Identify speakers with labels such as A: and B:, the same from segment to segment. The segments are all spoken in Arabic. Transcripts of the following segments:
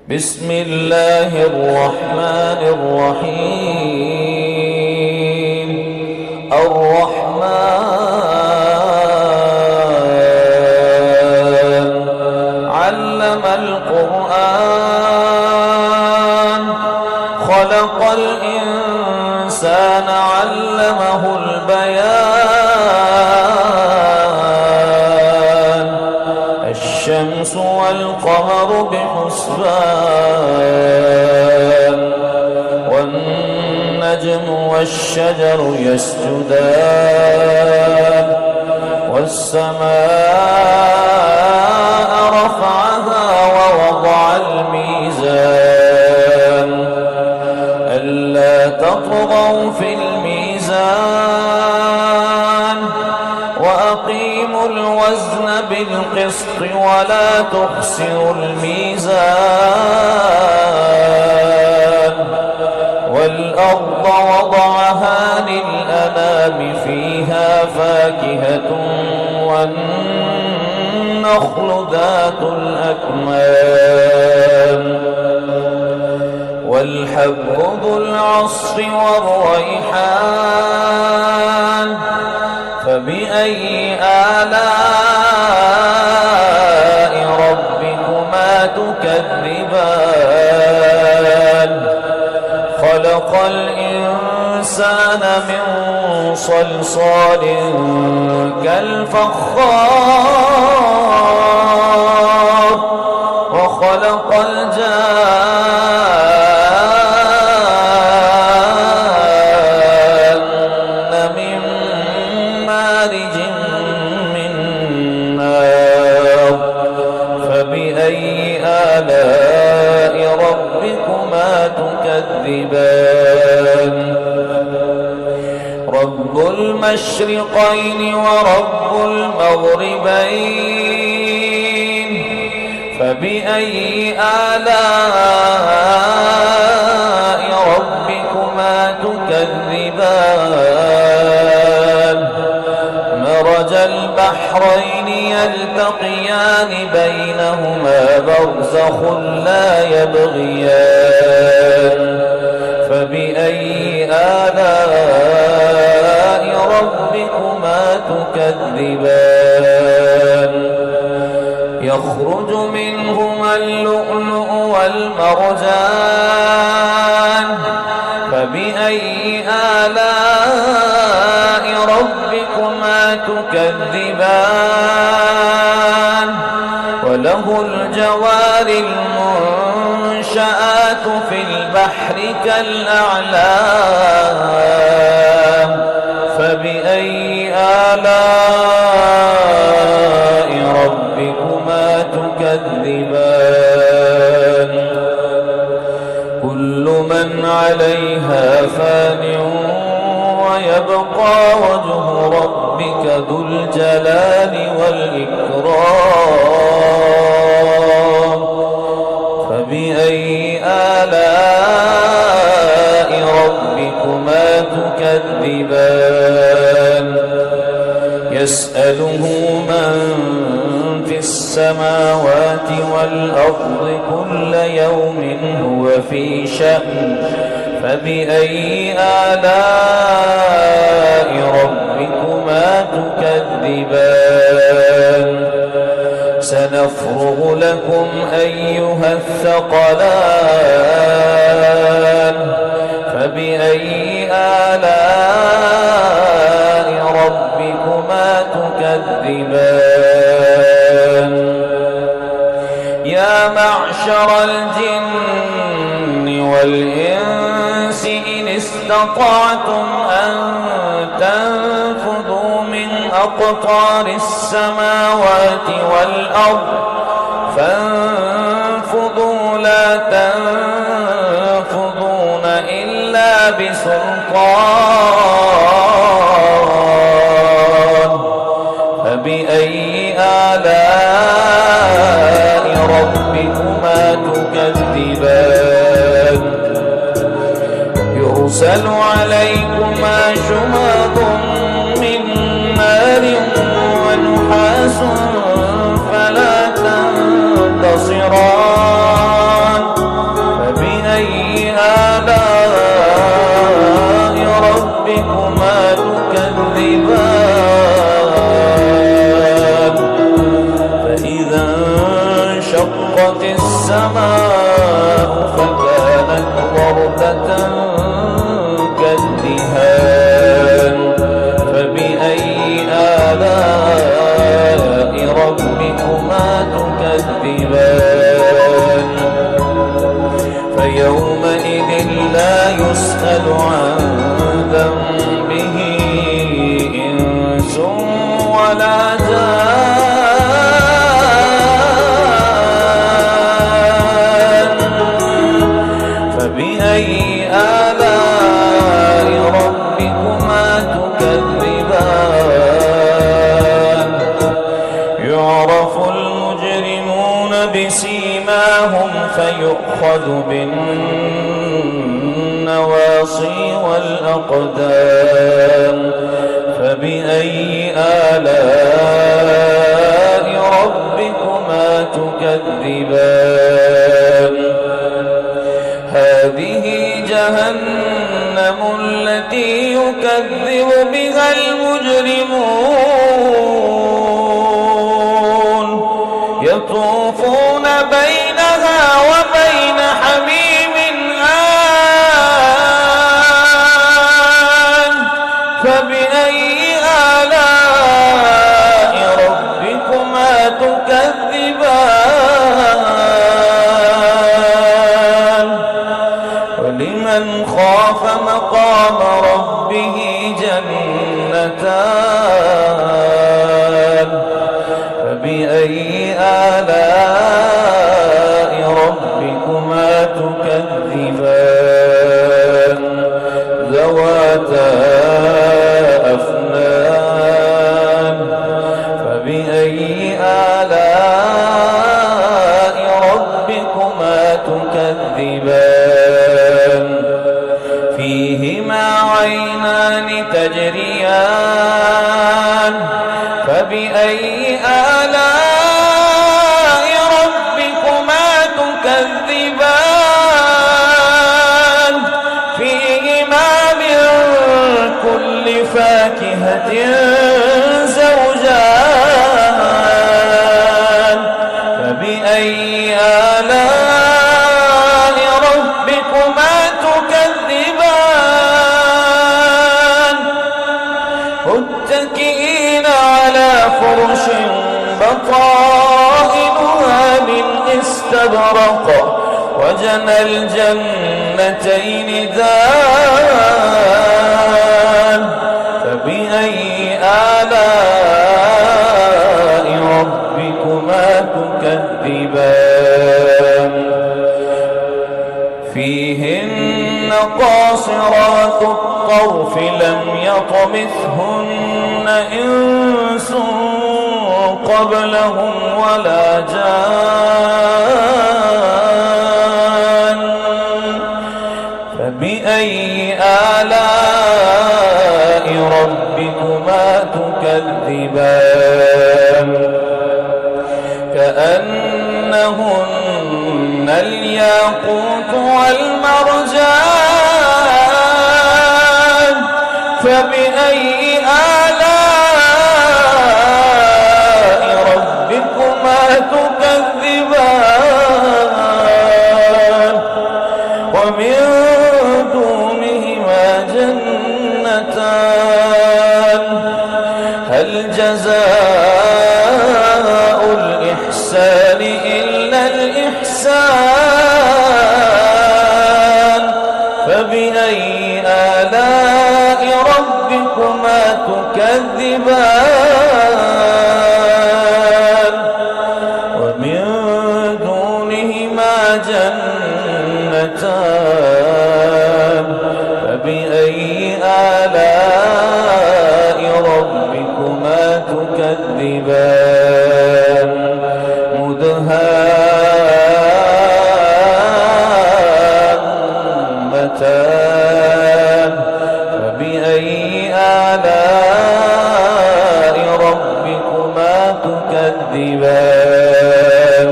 A: بسم الله الرحمن الرحيم. الرحمن علم القرآن خلق الإنسان علمه البيان. الشمس والقمر بحسبان والنجم والشجر يسجدان والسماء رفعها ووضع الميزان ألا تطغوا في الميزان وأقيموا الوزن بالقسط ولا تخسروا الميزان. والأرض وضعها للأنام فيها فاكهة والنخل ذات الأكمام والحب ذو العصف والريحان. فبأي آلاء ربكما تكذبان؟ خلق الإنسان من صلصال كالفخار وخلق الجان من مارج من نار. فبأي آلاء ربكما تكذبان؟ رب المشرقين ورب المغربين. فبأي آلاء ربكما تكذبان؟ مرج البحرين يلتقيان بينهما برزخ لا يبغيان. فبأي آلاء ربكما تكذبان؟ يخرج منهما اللؤلؤ والمرجان. فبأي آلاء ربكما تكذبان؟ وله الجوار المنشآت في البحر كالأعلام. فبأي آلاء ربكما تكذبان؟ كل من عليها فان ويبقى وجه ربك ذو الجلال والإكرام. فبأي آلاء ربكما تكذبان؟ يسأله من في السماوات والأرض كل يوم هو في شأن. فبأي آلاء ربكما تكذبان؟ سنفرغ لكم أيها الثقلان. فبأي آلاء ربكما تكذبان؟ يا معشر الجن والإنس إن استطعتم أن تنفذوا من أقطار السماوات والأرض فانفذوا لا تنفذون إلا بسلطان. فبأي آلاء ربكما تكذبان؟ يرسل عليكما شواظ من نار ونحاس فلا تنتصران. يؤخذ بالنواصي والأقدام فبأي آلاء ربكما تكذبان هذه جهنم التي يكذب بها المجرمون يطوفون بينها وبين حميم آن فبأي آلاء ربكما تكذبان ولمن خاف مقام ربه جنتان فبأي آلاء ربكما تكذبان ذواتا أفنان فبأي آلاء ربكما تكذبان فيهما عينان تجريان فبأي آلاء ربكما تكذبان فيهما من كل فاكهة زوجان فبأي آلاء ربكما تكذبان متكئين على فرش بطائنها من استبرق وجنى الجنتين دان فبأي آلاء ربكما تكذبان فيهن قاصرات الطرف لم يطمثهن إنس قبلهم ولا جان فبأي آلاء ربكما تكذبان كأنهن الياقوت والمرجان فبأي آلاء ربكما تكذبان ومن دونهما جنتان هل جزاء الإحسان إلا الإحسان فبأي آلاء ربكما تكذبان ومن دونهما جنتان فبأي آلاء ربكما تكذبان مدهامتان فبأي آلاء ربكما تكذبان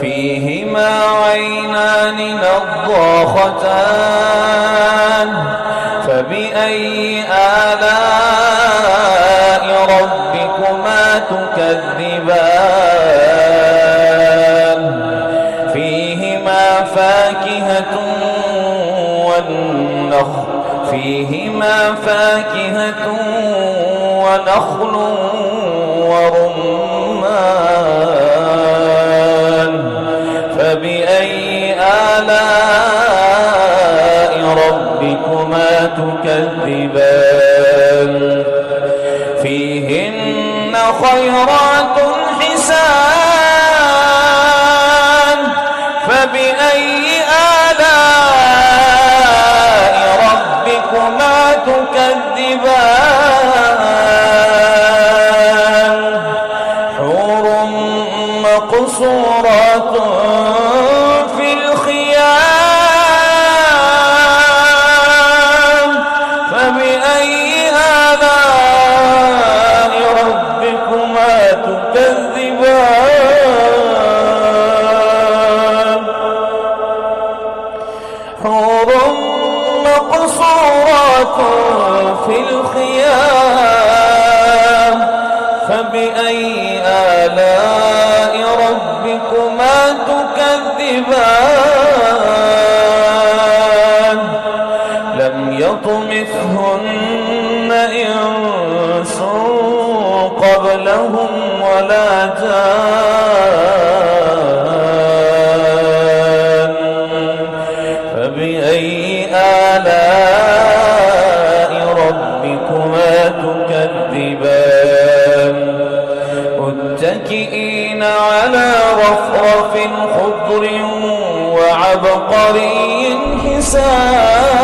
A: فيهما عينان نضاختان فبأي آلاء ربكما تكذبان فيهما فاكهة ونخل ورمان فبأي آلاء ربكما تكذبان فيهن خيرات حسان فبأي آلاء ربكما تكذبان حور مقصورات عبقري حساب.